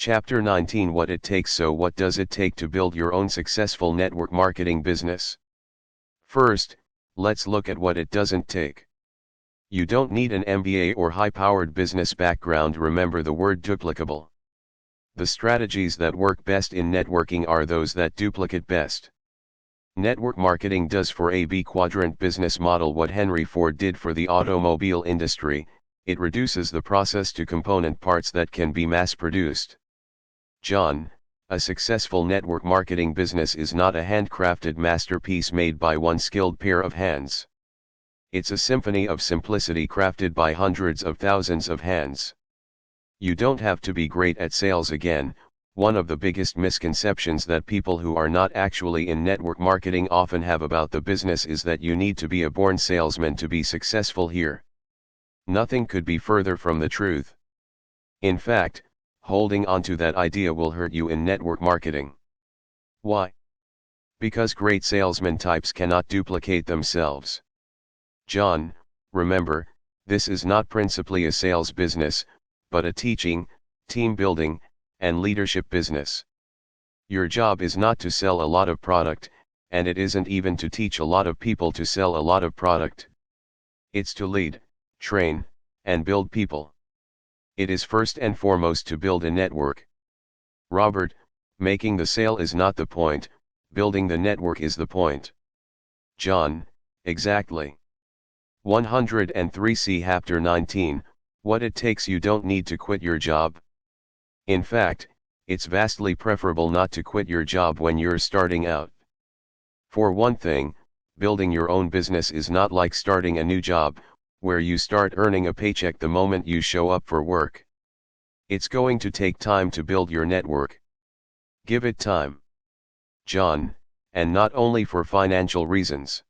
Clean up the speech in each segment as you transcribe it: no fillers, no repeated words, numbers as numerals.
Chapter 19, What it takes. So what does it take to build your own successful network marketing business? First, let's look at what it doesn't take. You don't need an MBA or high-powered business background. Remember the word duplicable. The strategies that work best in networking are those that duplicate best. Network marketing does for a B quadrant business model what Henry Ford did for the automobile industry. It reduces the process to component parts that can be mass-produced. John, a successful network marketing business is not a handcrafted masterpiece made by one skilled pair of hands. It's a symphony of simplicity crafted by hundreds of thousands of hands. You don't have to be great at sales. Again, one of the biggest misconceptions that people who are not actually in network marketing often have about the business is that you need to be a born salesman to be successful here. Nothing could be further from the truth. In fact, holding on to that idea will hurt you in network marketing. Why? Because great salesman types cannot duplicate themselves. John, remember, this is not principally a sales business, but a teaching, team building, and leadership business. Your job is not to sell a lot of product, and it isn't even to teach a lot of people to sell a lot of product. It's to lead, train, and build people. It is first and foremost to build a network. Robert, making the sale is not the point, building the network is the point. John, exactly. 103. See Chapter 19, What it takes. You don't need to quit your job. In fact, it's vastly preferable not to quit your job when you're starting out. For one thing, building your own business is not like starting a new job, where you start earning a paycheck the moment you show up for work. It's going to take time to build your network. Give it time. John, and not only for financial reasons.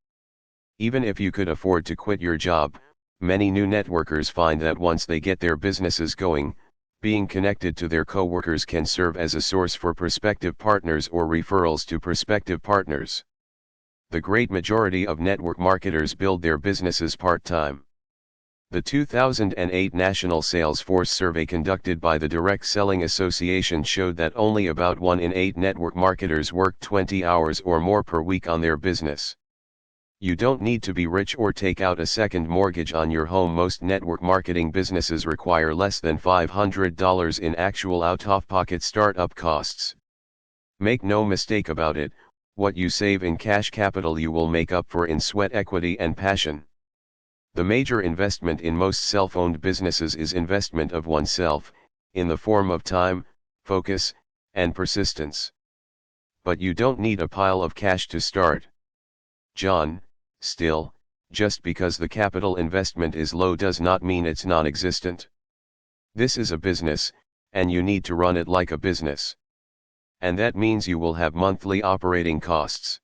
Even if you could afford to quit your job, many new networkers find that once they get their businesses going, being connected to their co-workers can serve as a source for prospective partners or referrals to prospective partners. The great majority of network marketers build their businesses part-time. The 2008 National Salesforce survey conducted by the Direct Selling Association showed that only about 1 in 8 network marketers work 20 hours or more per week on their business. You don't need to be rich or take out a second mortgage on your home. Most network marketing businesses require less than $500 in actual out-of-pocket startup costs. Make no mistake about it, what you save in cash capital you will make up for in sweat equity and passion. The major investment in most self-owned businesses is investment of oneself, in the form of time, focus, and persistence. But you don't need a pile of cash to start. John, still, just because the capital investment is low does not mean it's non-existent. This is a business, and you need to run it like a business. And that means you will have monthly operating costs.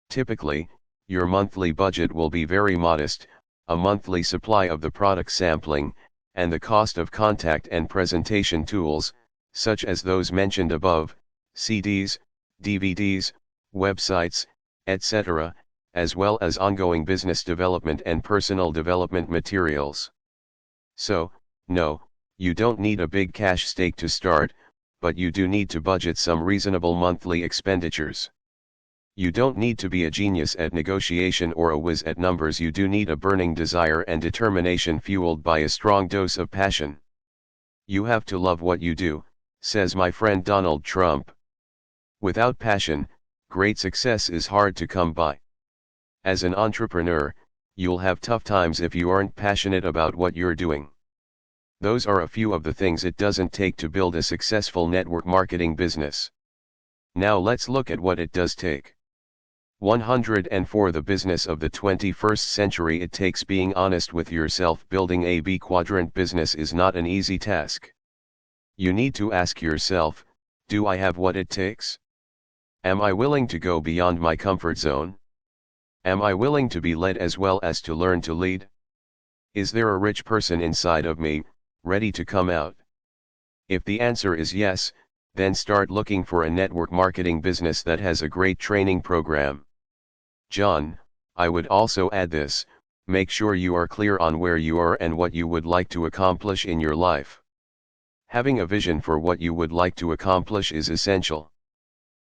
Typically, your monthly budget will be very modest, a monthly supply of the product sampling, and the cost of contact and presentation tools, such as those mentioned above, CDs, DVDs, websites, etc., as well as ongoing business development and personal development materials. So, no, you don't need a big cash stake to start, but you do need to budget some reasonable monthly expenditures. You don't need to be a genius at negotiation or a whiz at numbers. You do need a burning desire and determination fueled by a strong dose of passion. You have to love what you do, says my friend Donald Trump. Without passion, great success is hard to come by. As an entrepreneur, you'll have tough times if you aren't passionate about what you're doing. Those are a few of the things it doesn't take to build a successful network marketing business. Now let's look at what it does take. 104. The business of the 21st century. It takes being honest with yourself. Building a B quadrant business is not an easy task. You need to ask yourself, do I have what it takes? Am I willing to go beyond my comfort zone? Am I willing to be led as well as to learn to lead? Is there a rich person inside of me, ready to come out? If the answer is yes, then start looking for a network marketing business that has a great training program. John, I would also add this, make sure you are clear on where you are and what you would like to accomplish in your life. Having a vision for what you would like to accomplish is essential.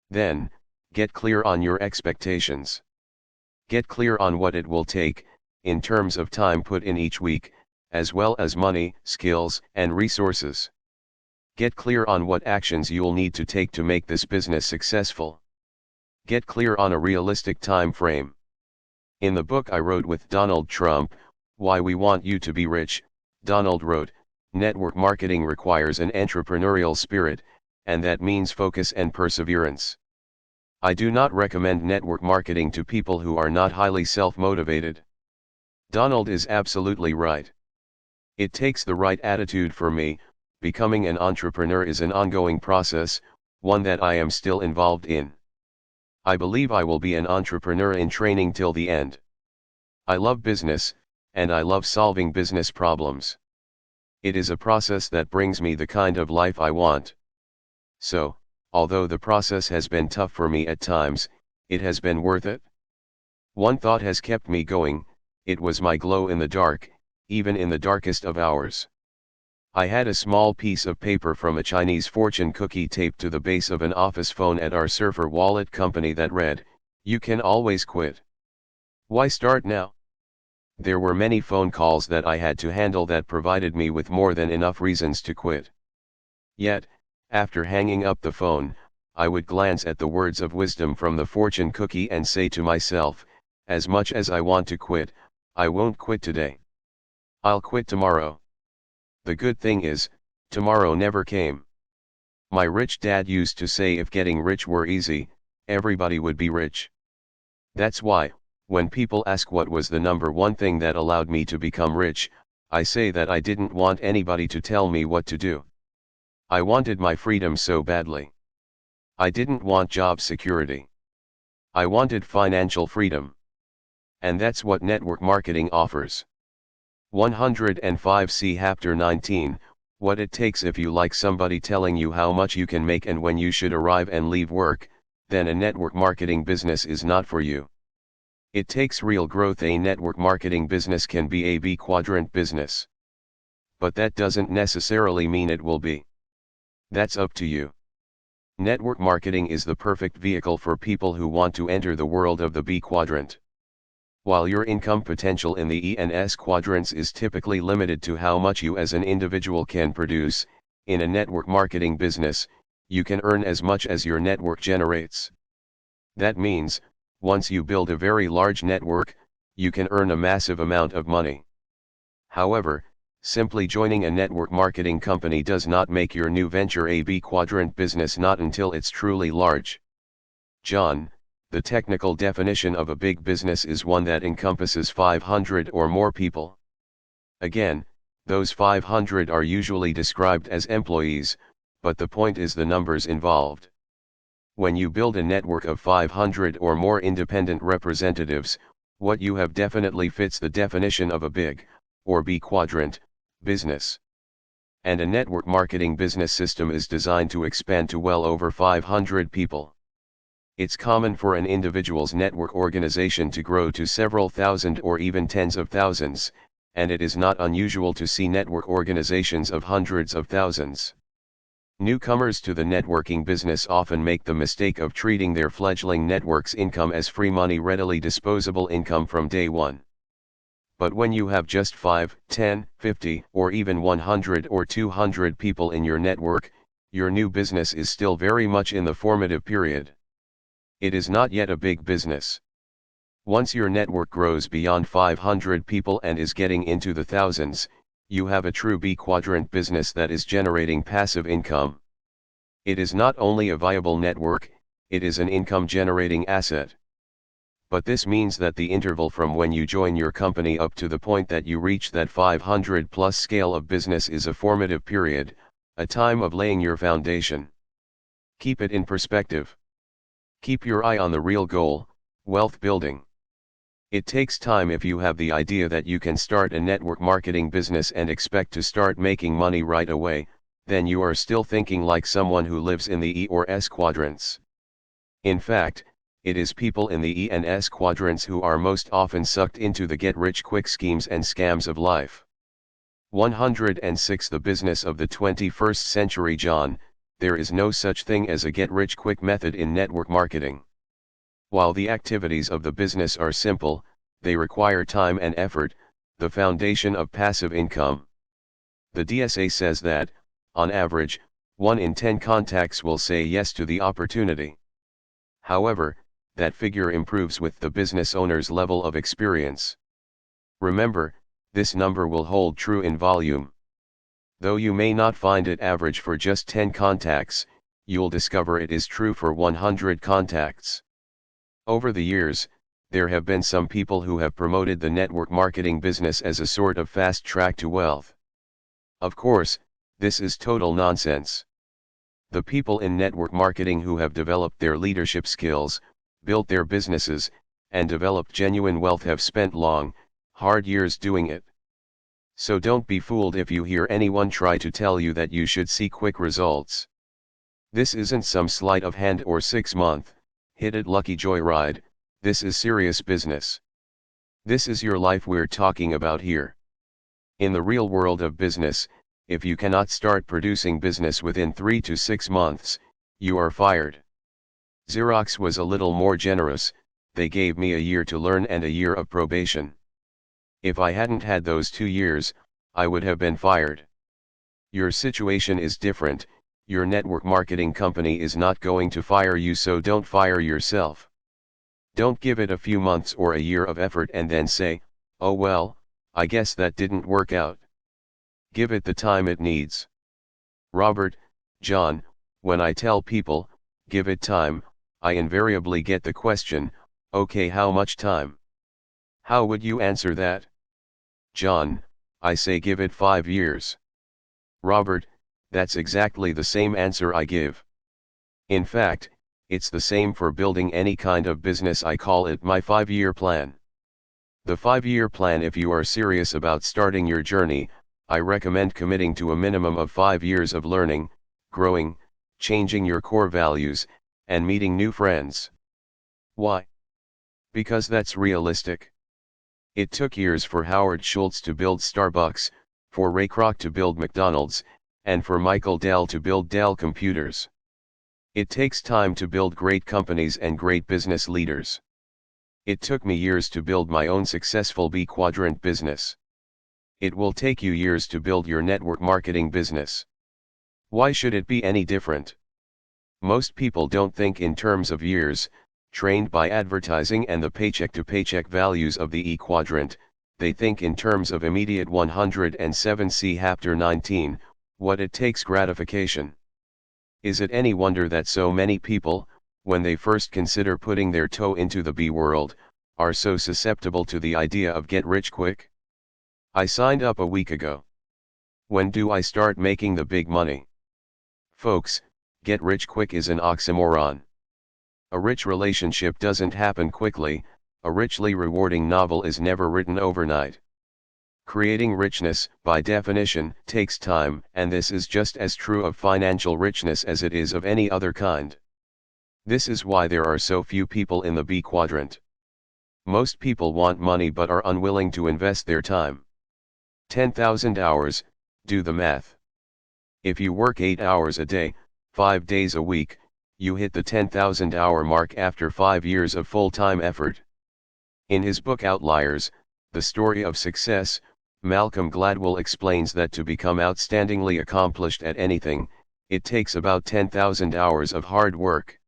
Then, get clear on your expectations. Get clear on what it will take, in terms of time put in each week, as well as money, skills, and resources. Get clear on what actions you'll need to take to make this business successful. Get clear on a realistic time frame. In the book I wrote with Donald Trump, Why We Want You to Be Rich, Donald wrote, "Network marketing requires an entrepreneurial spirit, and that means focus and perseverance. I do not recommend network marketing to people who are not highly self-motivated." Donald is absolutely right. It takes the right attitude for me. Becoming an entrepreneur is an ongoing process, one that I am still involved in. I believe I will be an entrepreneur in training till the end. I love business, and I love solving business problems. It is a process that brings me the kind of life I want. So, although the process has been tough for me at times, it has been worth it. One thought has kept me going: it was my glow in the dark, even in the darkest of hours. I had a small piece of paper from a Chinese fortune cookie taped to the base of an office phone at our surfer wallet company that read, "You can always quit. Why start now?" There were many phone calls that I had to handle that provided me with more than enough reasons to quit. Yet, after hanging up the phone, I would glance at the words of wisdom from the fortune cookie and say to myself, as much as I want to quit, I won't quit today. I'll quit tomorrow. The good thing is, tomorrow never came. My rich dad used to say if getting rich were easy, everybody would be rich. That's why, when people ask what was the number one thing that allowed me to become rich, I say that I didn't want anybody to tell me what to do. I wanted my freedom so badly. I didn't want job security. I wanted financial freedom. And that's what network marketing offers. 105 See Chapter 19, What It Takes. If you like somebody telling you how much you can make and when you should arrive and leave work, then a network marketing business is not for you. It takes real growth. A network marketing business can be a B quadrant business. But that doesn't necessarily mean it will be. That's up to you. Network marketing is the perfect vehicle for people who want to enter the world of the B quadrant. While your income potential in the E and S quadrants is typically limited to how much you as an individual can produce, in a network marketing business, you can earn as much as your network generates. That means, once you build a very large network, you can earn a massive amount of money. However, simply joining a network marketing company does not make your new venture a B quadrant business, not until it's truly large. John, the technical definition of a big business is one that encompasses 500 or more people. Again, those 500 are usually described as employees, but the point is the numbers involved. When you build a network of 500 or more independent representatives, what you have definitely fits the definition of a big, or B quadrant, business. And a network marketing business system is designed to expand to well over 500 people. It's common for an individual's network organization to grow to several thousand or even tens of thousands, and it is not unusual to see network organizations of hundreds of thousands. Newcomers to the networking business often make the mistake of treating their fledgling network's income as free money, readily disposable income from day one. But when you have just 5, 10, 50, or even 100 or 200 people in your network, your new business is still very much in the formative period. It is not yet a big business. Once your network grows beyond 500 people and is getting into the thousands, you have a true B quadrant business that is generating passive income. It is not only a viable network, it is an income generating asset. But this means that the interval from when you join your company up to the point that you reach that 500 plus scale of business is a formative period, a time of laying your foundation. Keep it in perspective. Keep your eye on the real goal, wealth building. It takes time. If you have the idea that you can start a network marketing business and expect to start making money right away, then you are still thinking like someone who lives in the E or S quadrants. In fact, it is people in the E and S quadrants who are most often sucked into the get-rich-quick schemes and scams of life. 106 The business of the 21st century. John, there is no such thing as a get-rich-quick method in network marketing. While the activities of the business are simple, they require time and effort, the foundation of passive income. The DSA says that, on average, 1 in 10 contacts will say yes to the opportunity. However, that figure improves with the business owner's level of experience. Remember, this number will hold true in volume. Though you may not find it average for just 10 contacts, you'll discover it is true for 100 contacts. Over the years, there have been some people who have promoted the network marketing business as a sort of fast track to wealth. Of course, this is total nonsense. The people in network marketing who have developed their leadership skills, built their businesses, and developed genuine wealth have spent long, hard years doing it. So don't be fooled if you hear anyone try to tell you that you should see quick results. This isn't some sleight of hand or 6-month, hit-it lucky joyride. This is serious business. This is your life we're talking about here. In the real world of business, if you cannot start producing business within 3 to 6 months, you are fired. Xerox was a little more generous, they gave me a year to learn and a year of probation. If I hadn't had those 2 years, I would have been fired. Your situation is different, your network marketing company is not going to fire you, so don't fire yourself. Don't give it a few months or a year of effort and then say, oh well, I guess that didn't work out. Give it the time it needs. Robert, John, when I tell people, give it time, I invariably get the question, okay, how much time? How would you answer that? John, I say give it 5 years. Robert, that's exactly the same answer I give. In fact, it's the same for building any kind of business. I call it my 5-year plan. The 5-year plan. If you are serious about starting your journey, I recommend committing to a minimum of 5 years of learning, growing, changing your core values, and meeting new friends. Why? Because that's realistic. It took years for Howard Schultz to build Starbucks, for Ray Kroc to build McDonald's, and for Michael Dell to build Dell Computers. It takes time to build great companies and great business leaders. It took me years to build my own successful B-quadrant business. It will take you years to build your network marketing business. Why should it be any different? Most people don't think in terms of years, trained by advertising and the paycheck-to-paycheck values of the E-quadrant, they think in terms of immediate 107. See Chapter 19, what it takes gratification. Is it any wonder that so many people, when they first consider putting their toe into the B world, are so susceptible to the idea of get rich quick? I signed up a week ago. When do I start making the big money? Folks, get rich quick is an oxymoron. A rich relationship doesn't happen quickly, a richly rewarding novel is never written overnight. Creating richness, by definition, takes time, and this is just as true of financial richness as it is of any other kind. This is why there are so few people in the B quadrant. Most people want money but are unwilling to invest their time. 10,000 hours, do the math. If you work 8 hours a day, 5 days a week, you hit the 10,000 hour mark after 5 years of full-time effort. In his book Outliers, The Story of Success, Malcolm Gladwell explains that to become outstandingly accomplished at anything, it takes about 10,000 hours of hard work.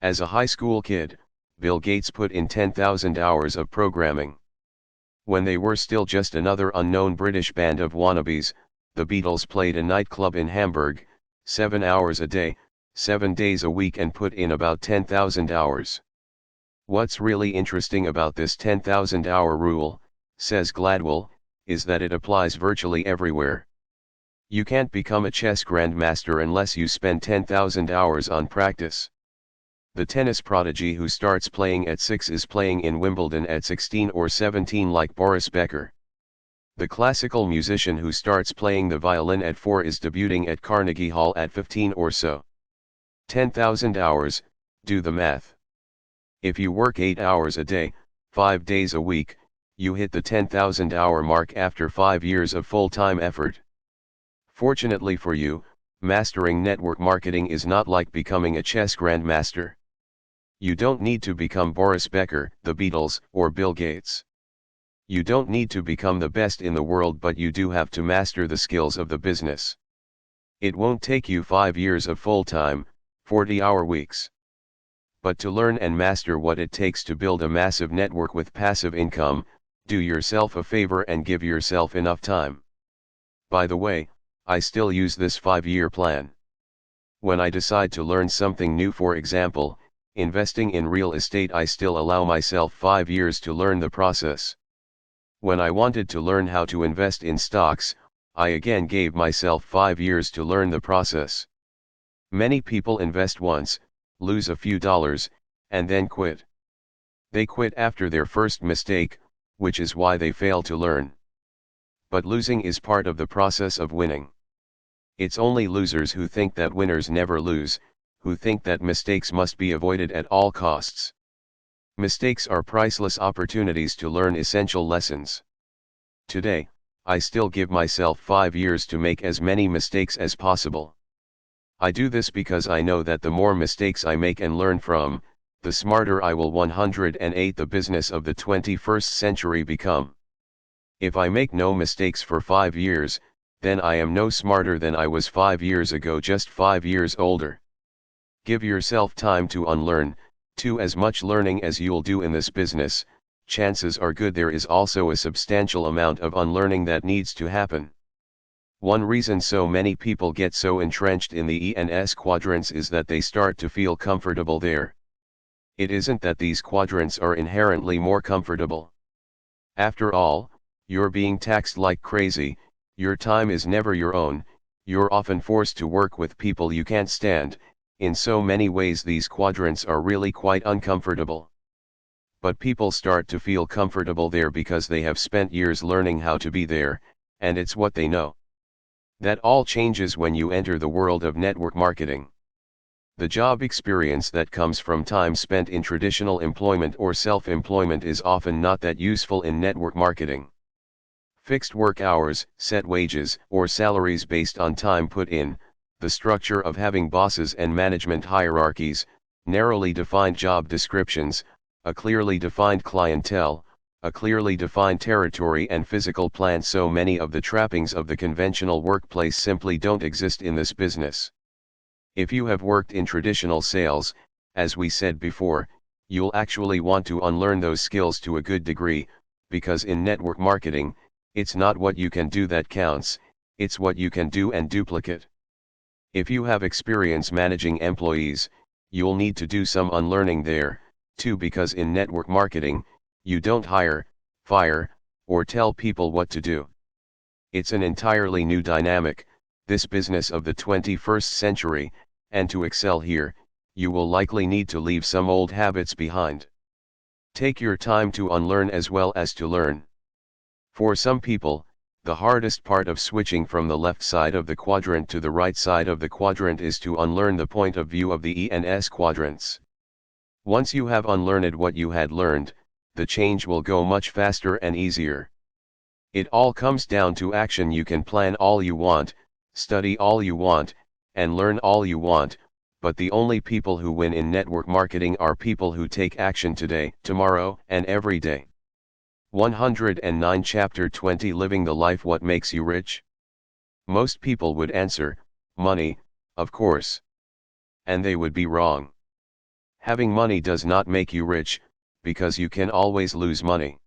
As a high school kid, Bill Gates put in 10,000 hours of programming. When they were still just another unknown British band of wannabes, the Beatles played a nightclub in Hamburg, 7 hours a day, 7 days a week, and put in about 10,000 hours. What's really interesting about this 10,000 hour rule, says Gladwell, is that it applies virtually everywhere. You can't become a chess grandmaster unless you spend 10,000 hours on practice. The tennis prodigy who starts playing at 6 is playing in Wimbledon at 16 or 17 like Boris Becker. The classical musician who starts playing the violin at 4 is debuting at Carnegie Hall at 15 or so. 10,000 hours, do the math. If you work 8 hours a day, 5 days a week, you hit the 10,000-hour mark after 5 years of full-time effort. Fortunately for you, mastering network marketing is not like becoming a chess grandmaster. You don't need to become Boris Becker, the Beatles, or Bill Gates. You don't need to become the best in the world, but you do have to master the skills of the business. It won't take you 5 years of full-time, 40-hour weeks. But to learn and master what it takes to build a massive network with passive income, do yourself a favor and give yourself enough time. By the way, I still use this 5-year plan. When I decide to learn something new, for example, investing in real estate, I still allow myself 5 years to learn the process. When I wanted to learn how to invest in stocks, I again gave myself 5 years to learn the process. Many people invest once, lose a few dollars, and then quit. They quit after their first mistake, which is why they fail to learn. But losing is part of the process of winning. It's only losers who think that winners never lose, who think that mistakes must be avoided at all costs. Mistakes are priceless opportunities to learn essential lessons. Today, I still give myself 5 years to make as many mistakes as possible. I do this because I know that the more mistakes I make and learn from, the smarter I will 108 the business of the 21st century become. If I make no mistakes for 5 years, then I am no smarter than I was 5 years ago, just 5 years older. Give yourself time to unlearn, to as much learning as you'll do in this business. Chances are good there is also a substantial amount of unlearning that needs to happen. One reason so many people get so entrenched in the E&S quadrants is that they start to feel comfortable there. It isn't that these quadrants are inherently more comfortable. After all, you're being taxed like crazy, your time is never your own, you're often forced to work with people you can't stand. In so many ways these quadrants are really quite uncomfortable. But people start to feel comfortable there because they have spent years learning how to be there, and it's what they know. That all changes when you enter the world of network marketing. The job experience that comes from time spent in traditional employment or self-employment is often not that useful in network marketing. Fixed work hours, set wages, or salaries based on time put in, the structure of having bosses and management hierarchies, narrowly defined job descriptions, a clearly defined clientele, a clearly defined territory and physical plan. So many of the trappings of the conventional workplace simply don't exist in this business. If you have worked in traditional sales, as we said before, you'll actually want to unlearn those skills to a good degree, because in network marketing, it's not what you can do that counts, it's what you can do and duplicate. If you have experience managing employees, you'll need to do some unlearning there, too, because in network marketing, you don't hire, fire, or tell people what to do. It's an entirely new dynamic, this business of the 21st century, and to excel here, you will likely need to leave some old habits behind. Take your time to unlearn as well as to learn. For some people, the hardest part of switching from the left side of the quadrant to the right side of the quadrant is to unlearn the point of view of the E&S quadrants. Once you have unlearned what you had learned, the change will go much faster and easier. It all comes down to action. You can plan all you want, study all you want, and learn all you want, but the only people who win in network marketing are people who take action today, tomorrow, and every day. 109 Chapter 20 Living the Life. What makes you rich? Most people would answer, money, of course. And they would be wrong. Having money does not make you rich, because you can always lose money.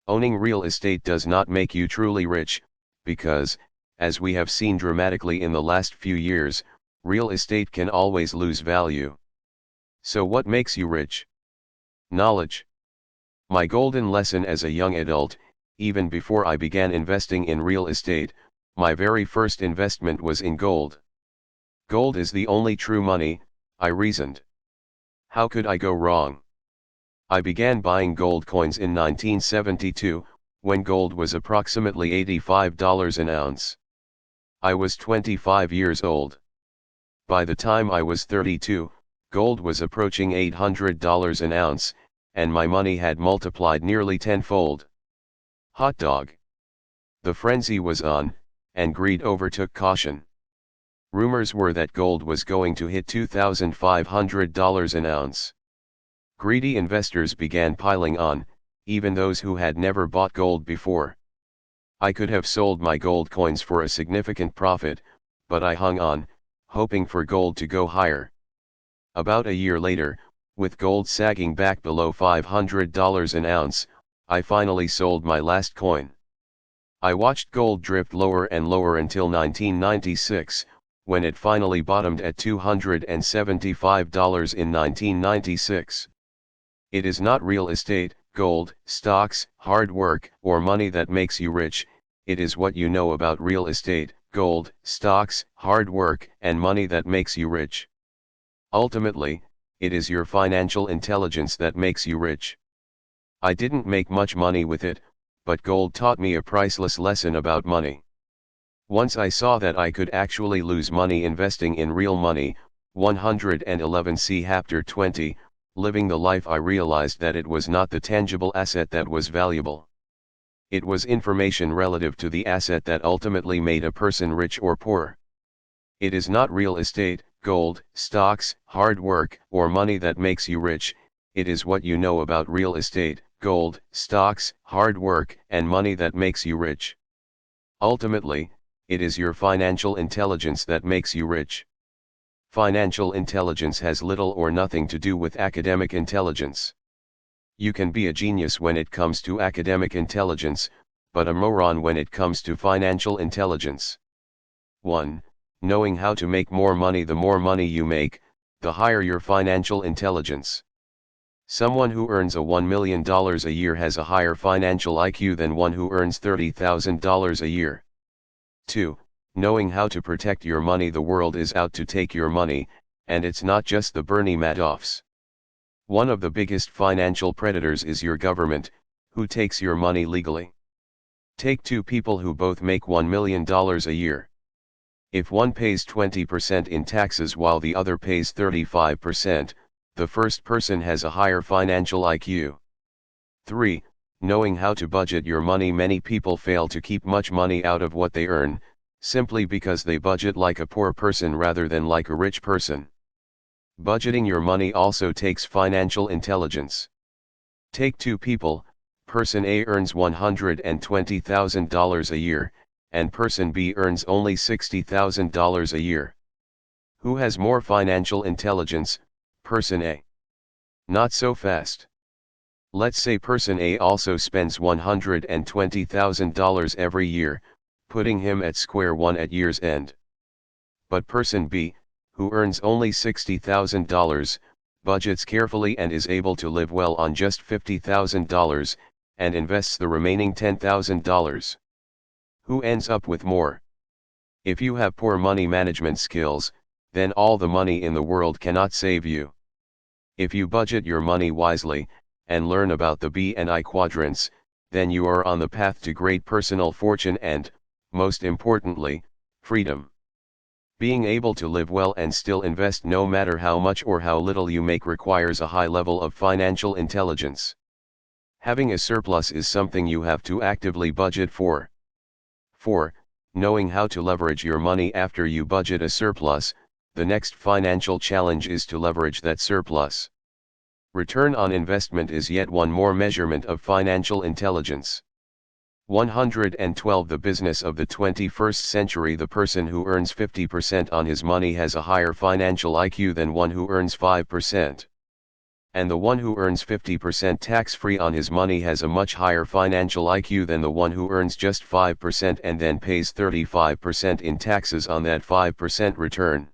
Owning real estate does not make you truly rich, because, as we have seen dramatically in the last few years, real estate can always lose value. So what makes you rich? Knowledge. My golden lesson as a young adult, even before I began investing in real estate, my very first investment was in gold. Gold is the only true money, I reasoned. How could I go wrong? I began buying gold coins in 1972, when gold was approximately $85 an ounce. I was 25 years old. By the time I was 32, gold was approaching $800 an ounce, and my money had multiplied nearly tenfold. Hot dog. The frenzy was on, and greed overtook caution. Rumors were that gold was going to hit $2,500 an ounce. Greedy investors began piling on, even those who had never bought gold before. I could have sold my gold coins for a significant profit, but I hung on, hoping for gold to go higher. About a year later, with gold sagging back below $500 an ounce, I finally sold my last coin. I watched gold drift lower and lower until 1996, when it finally bottomed at $275 in 1996. It is not real estate, gold, stocks, hard work, or money that makes you rich. It is what you know about real estate, gold, stocks, hard work, and money that makes you rich. Ultimately, it is your financial intelligence that makes you rich. I didn't make much money with it, but gold taught me a priceless lesson about money. Once I saw that I could actually lose money investing in real money. 111 See Chapter 20, Living the Life. I realized that it was not the tangible asset that was valuable. It was information relative to the asset that ultimately made a person rich or poor. It is not real estate, gold, stocks, hard work, or money that makes you rich. It is what you know about real estate, gold, stocks, hard work, and money that makes you rich. Ultimately, it is your financial intelligence that makes you rich. Financial intelligence has little or nothing to do with academic intelligence. You can be a genius when it comes to academic intelligence, but a moron when it comes to financial intelligence. 1. Knowing how to make more money. The more money you make, the higher your financial intelligence. Someone who earns $1 million a year has a higher financial IQ than one who earns $30,000 a year. 2. Knowing how to protect your money. The world is out to take your money, and it's not just the Bernie Madoffs. One of the biggest financial predators is your government, who takes your money legally. Take two people who both make $1 million a year. If one pays 20% in taxes while the other pays 35%, the first person has a higher financial IQ. 3. Knowing how to budget your money. Many people fail to keep much money out of what they earn, simply because they budget like a poor person rather than like a rich person. Budgeting your money also takes financial intelligence. Take two people. Person A earns $120,000 a year, and person B earns only $60,000 a year. Who has more financial intelligence? Person A. Not so fast. Let's say person A also spends $120,000 every year, putting him at square one at year's end. But person B, who earns only $60,000, budgets carefully and is able to live well on just $50,000, and invests the remaining $10,000. Who ends up with more? If you have poor money management skills, then all the money in the world cannot save you. If you budget your money wisely, and learn about the B and I quadrants, then you are on the path to great personal fortune and, most importantly, freedom. Being able to live well and still invest no matter how much or how little you make requires a high level of financial intelligence. Having a surplus is something you have to actively budget for. 4. Knowing how to leverage your money. After you budget a surplus, the next financial challenge is to leverage that surplus. Return on investment is yet one more measurement of financial intelligence. 112 The business of the 21st century. The person who earns 50% on his money has a higher financial IQ than one who earns 5%. And the one who earns 50% tax-free on his money has a much higher financial IQ than the one who earns just 5% and then pays 35% in taxes on that 5% return.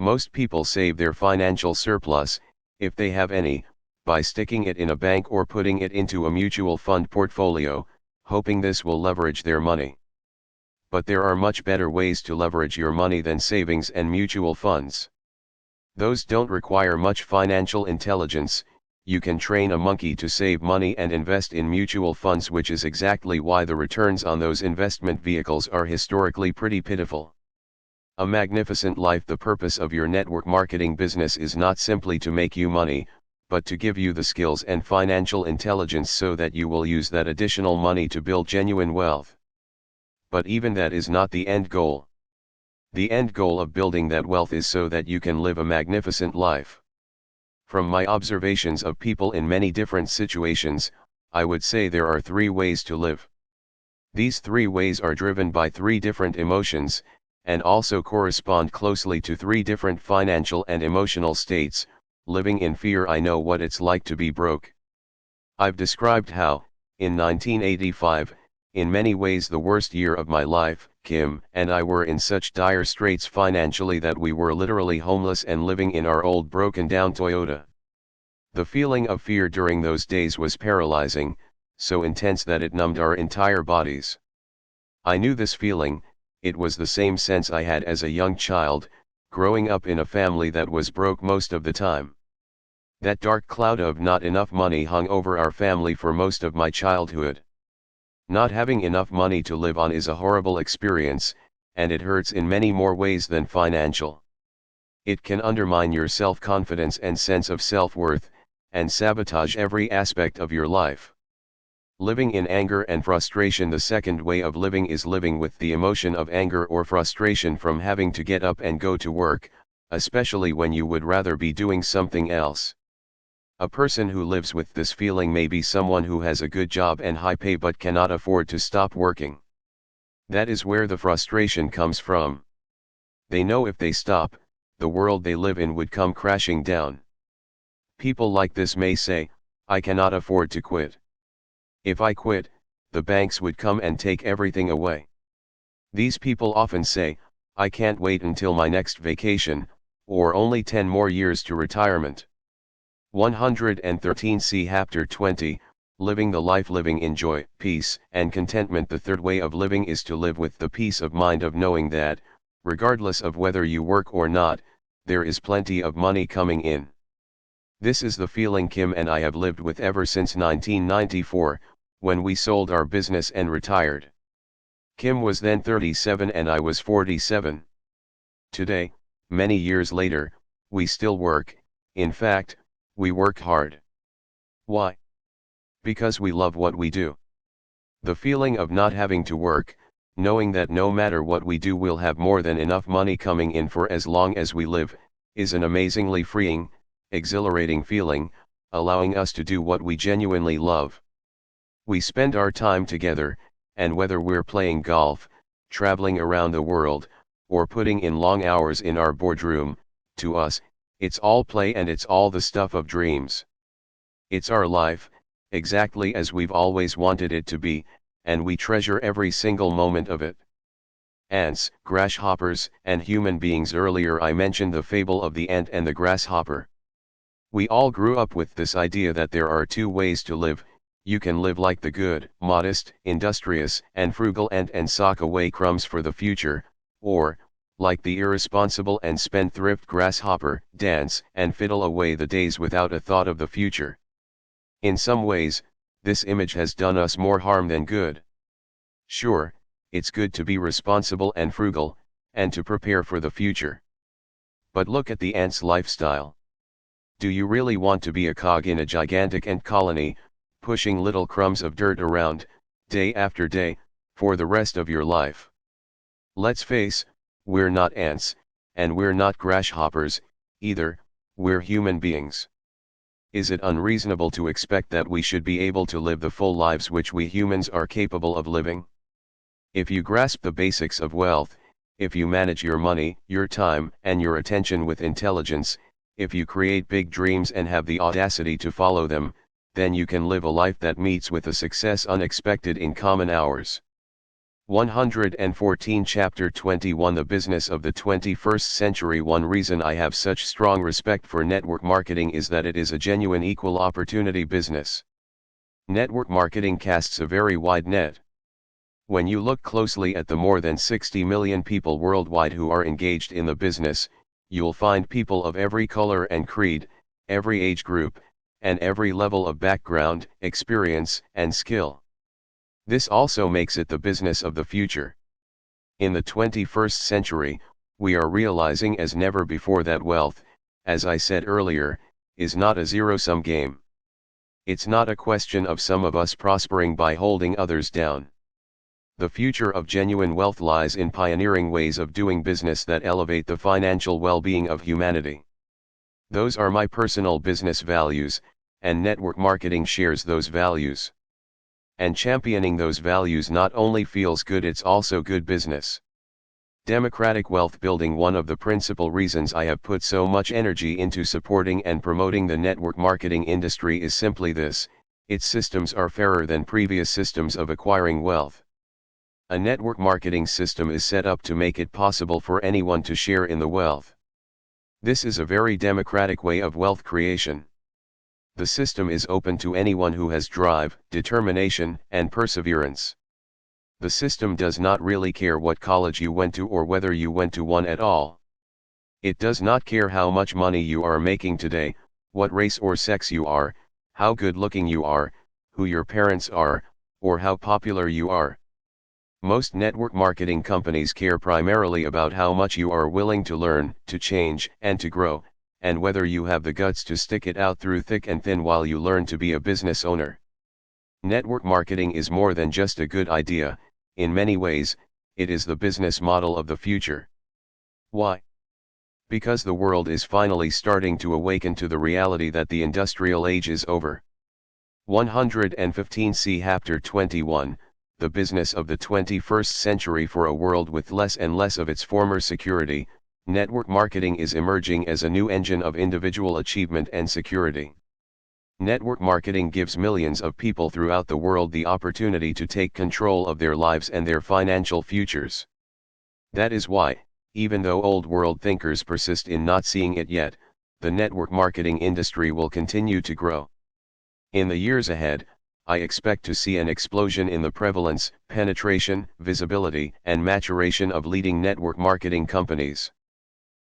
Most people save their financial surplus, if they have any, by sticking it in a bank or putting it into a mutual fund portfolio, hoping this will leverage their money. But there are much better ways to leverage your money than savings and mutual funds. Those don't require much financial intelligence. You can train a monkey to save money and invest in mutual funds, which is exactly why the returns on those investment vehicles are historically pretty pitiful. A magnificent life. The purpose of your network marketing business is not simply to make you money, but to give you the skills and financial intelligence so that you will use that additional money to build genuine wealth. But even that is not the end goal. The end goal of building that wealth is so that you can live a magnificent life. From my observations of people in many different situations, I would say there are 3 ways to live. These 3 ways are driven by 3 different emotions, and also correspond closely to 3 different financial and emotional states. Living in fear. I know what it's like to be broke. I've described how, in 1985, in many ways the worst year of my life, Kim and I were in such dire straits financially that we were literally homeless and living in our old broken down Toyota. The feeling of fear during those days was paralyzing, so intense that it numbed our entire bodies. I knew this feeling. It was the same sense I had as a young child, growing up in a family that was broke most of the time. That dark cloud of not enough money hung over our family for most of my childhood. Not having enough money to live on is a horrible experience, and it hurts in many more ways than financial. It can undermine your self-confidence and sense of self-worth, and sabotage every aspect of your life. Living in anger and frustration. The second way of living is living with the emotion of anger or frustration from having to get up and go to work, especially when you would rather be doing something else. A person who lives with this feeling may be someone who has a good job and high pay but cannot afford to stop working. That is where the frustration comes from. They know if they stop, the world they live in would come crashing down. People like this may say, I cannot afford to quit. If I quit, the banks would come and take everything away. These people often say, I can't wait until my next vacation, or only 10 more years to retirement. 113. See Chapter 20, Living the Life. Living in joy, peace, and contentment. The third way of living is to live with the peace of mind of knowing that, regardless of whether you work or not, there is plenty of money coming in. This is the feeling Kim and I have lived with ever since 1994, when we sold our business and retired. Kim was then 37 and I was 47. Today, many years later, we still work. In fact, we work hard. Why? Because we love what we do. The feeling of not having to work, knowing that no matter what we do we'll have more than enough money coming in for as long as we live, is an amazingly freeing, exhilarating feeling, allowing us to do what we genuinely love. We spend our time together, and whether we're playing golf, traveling around the world, or putting in long hours in our boardroom, to us, it's all play and it's all the stuff of dreams. It's our life, exactly as we've always wanted it to be, and we treasure every single moment of it. Ants, grasshoppers, and human beings. Earlier I mentioned the fable of the ant and the grasshopper. We all grew up with this idea that there are 2 ways to live. You can live like the good, modest, industrious, and frugal ant and sock away crumbs for the future, or, like the irresponsible and spendthrift grasshopper, dance and fiddle away the days without a thought of the future. In some ways, this image has done us more harm than good. Sure, it's good to be responsible and frugal, and to prepare for the future. But look at the ant's lifestyle. Do you really want to be a cog in a gigantic ant colony, pushing little crumbs of dirt around, day after day, for the rest of your life? Let's face, we're not ants, and we're not grasshoppers, either, we're human beings. Is it unreasonable to expect that we should be able to live the full lives which we humans are capable of living? If you grasp the basics of wealth, if you manage your money, your time, and your attention with intelligence, if you create big dreams and have the audacity to follow them, then you can live a life that meets with a success unexpected in common hours. 114. Chapter 21, The Business of the 21st Century. One reason I have such strong respect for network marketing is that it is a genuine equal opportunity business. Network marketing casts a very wide net. When you look closely at the more than 60 million people worldwide who are engaged in the business, you'll find people of every color and creed, every age group, and every level of background, experience, and skill. This also makes it the business of the future. In the 21st century, we are realizing as never before that wealth, as I said earlier, is not a zero-sum game. It's not a question of some of us prospering by holding others down. The future of genuine wealth lies in pioneering ways of doing business that elevate the financial well-being of humanity. Those are my personal business values, and network marketing shares those values. And championing those values not only feels good, it's also good business. Democratic wealth building. One of the principal reasons I have put so much energy into supporting and promoting the network marketing industry is simply this: its systems are fairer than previous systems of acquiring wealth. A network marketing system is set up to make it possible for anyone to share in the wealth. This is a very democratic way of wealth creation. The system is open to anyone who has drive, determination, and perseverance. The system does not really care what college you went to or whether you went to one at all. It does not care how much money you are making today, what race or sex you are, how good looking you are, who your parents are, or how popular you are. Most network marketing companies care primarily about how much you are willing to learn, to change, and to grow, and whether you have the guts to stick it out through thick and thin while you learn to be a business owner. Network marketing is more than just a good idea. In many ways, it is the business model of the future. Why? Because the world is finally starting to awaken to the reality that the industrial age is over. 115 See Chapter 21, The Business of the 21st Century. For a world with less and less of its former security, network marketing is emerging as a new engine of individual achievement and security. Network marketing gives millions of people throughout the world the opportunity to take control of their lives and their financial futures. That is why, even though old world thinkers persist in not seeing it yet, the network marketing industry will continue to grow. In the years ahead, I expect to see an explosion in the prevalence, penetration, visibility, and maturation of leading network marketing companies.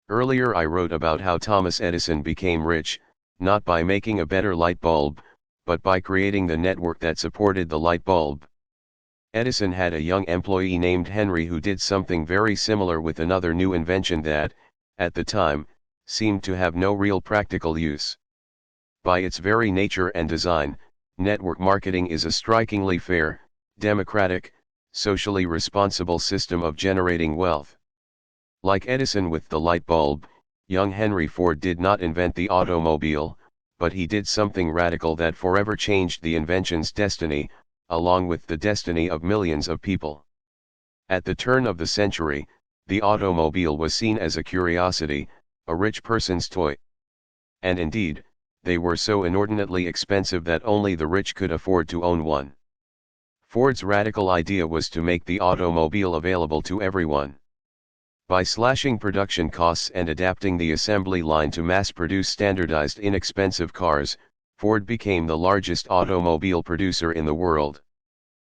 Earlier I wrote about how Thomas Edison became rich, not by making a better light bulb, but by creating the network that supported the light bulb. Edison had a young employee named Henry who did something very similar with another new invention that, at the time, seemed to have no real practical use. By its very nature and design, network marketing is a strikingly fair, democratic, socially responsible system of generating wealth. Like Edison with the light bulb, young Henry Ford did not invent the automobile, but he did something radical that forever changed the invention's destiny, along with the destiny of millions of people. At the turn of the century, the automobile was seen as a curiosity, a rich person's toy. And indeed, they were so inordinately expensive that only the rich could afford to own one. Ford's radical idea was to make the automobile available to everyone. By slashing production costs and adapting the assembly line to mass-produce standardized inexpensive cars, Ford became the largest automobile producer in the world.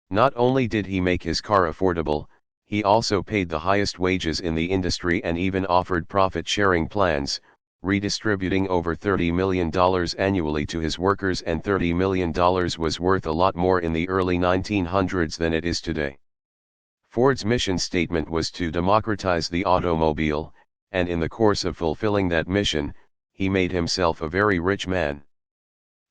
Not only did he make his car affordable, he also paid the highest wages in the industry and even offered profit-sharing plans, redistributing over $30 million annually to his workers, and $30 million was worth a lot more in the early 1900s than it is today. Ford's mission statement was to democratize the automobile, and in the course of fulfilling that mission, he made himself a very rich man.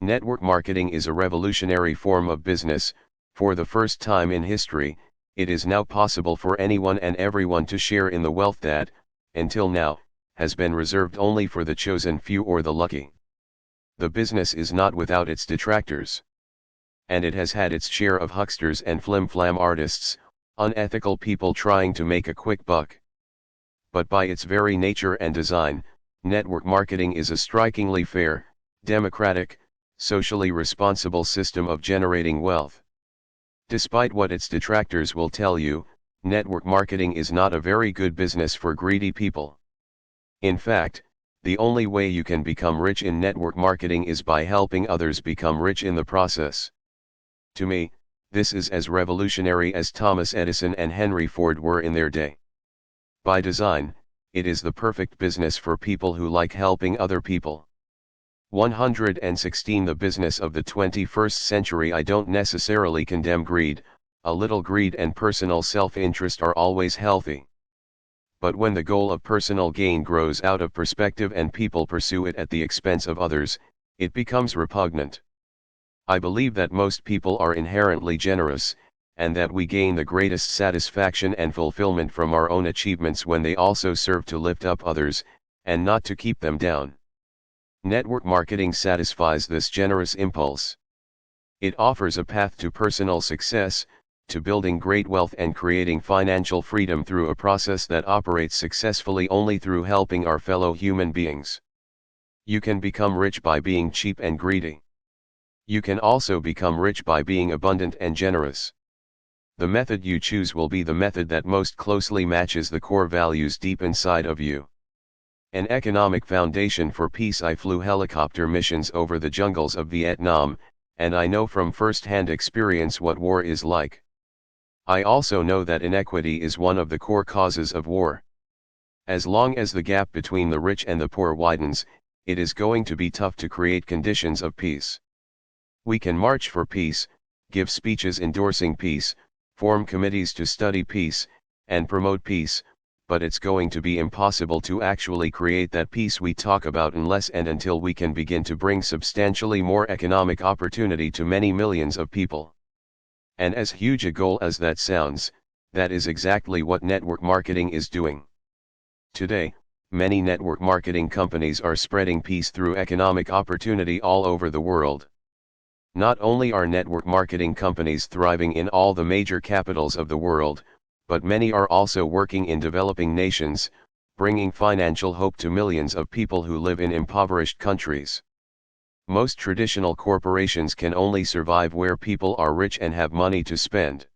Network marketing is a revolutionary form of business. For the first time in history, it is now possible for anyone and everyone to share in the wealth that, until now, has been reserved only for the chosen few or the lucky. The business is not without its detractors. And it has had its share of hucksters and flim-flam artists, unethical people trying to make a quick buck. But by its very nature and design, network marketing is a strikingly fair, democratic, socially responsible system of generating wealth. Despite what its detractors will tell you, network marketing is not a very good business for greedy people. In fact, the only way you can become rich in network marketing is by helping others become rich in the process. To me, this is as revolutionary as Thomas Edison and Henry Ford were in their day. By design, it is the perfect business for people who like helping other people. 116 The business of the 21st century. I don't necessarily condemn greed. A little greed and personal self-interest are always healthy. But when the goal of personal gain grows out of perspective and people pursue it at the expense of others, it becomes repugnant. I believe that most people are inherently generous, and that we gain the greatest satisfaction and fulfillment from our own achievements when they also serve to lift up others, and not to keep them down. Network marketing satisfies this generous impulse. It offers a path to personal success, to building great wealth and creating financial freedom through a process that operates successfully only through helping our fellow human beings. You can become rich by being cheap and greedy. You can also become rich by being abundant and generous. The method you choose will be the method that most closely matches the core values deep inside of you. An economic foundation for peace. I flew helicopter missions over the jungles of Vietnam, and I know from first-hand experience what war is like. I also know that inequity is one of the core causes of war. As long as the gap between the rich and the poor widens, it is going to be tough to create conditions of peace. We can march for peace, give speeches endorsing peace, form committees to study peace, and promote peace, but it's going to be impossible to actually create that peace we talk about unless and until we can begin to bring substantially more economic opportunity to many millions of people. And as huge a goal as that sounds, that is exactly what network marketing is doing. Today, many network marketing companies are spreading peace through economic opportunity all over the world. Not only are network marketing companies thriving in all the major capitals of the world, but many are also working in developing nations, bringing financial hope to millions of people who live in impoverished countries. Most traditional corporations can only survive where people are rich and have money to spend.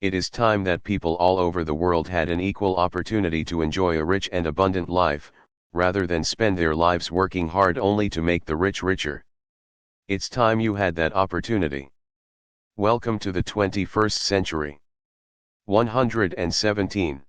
It is time that people all over the world had an equal opportunity to enjoy a rich and abundant life, rather than spend their lives working hard only to make the rich richer. It's time you had that opportunity. Welcome to the 21st century. 117.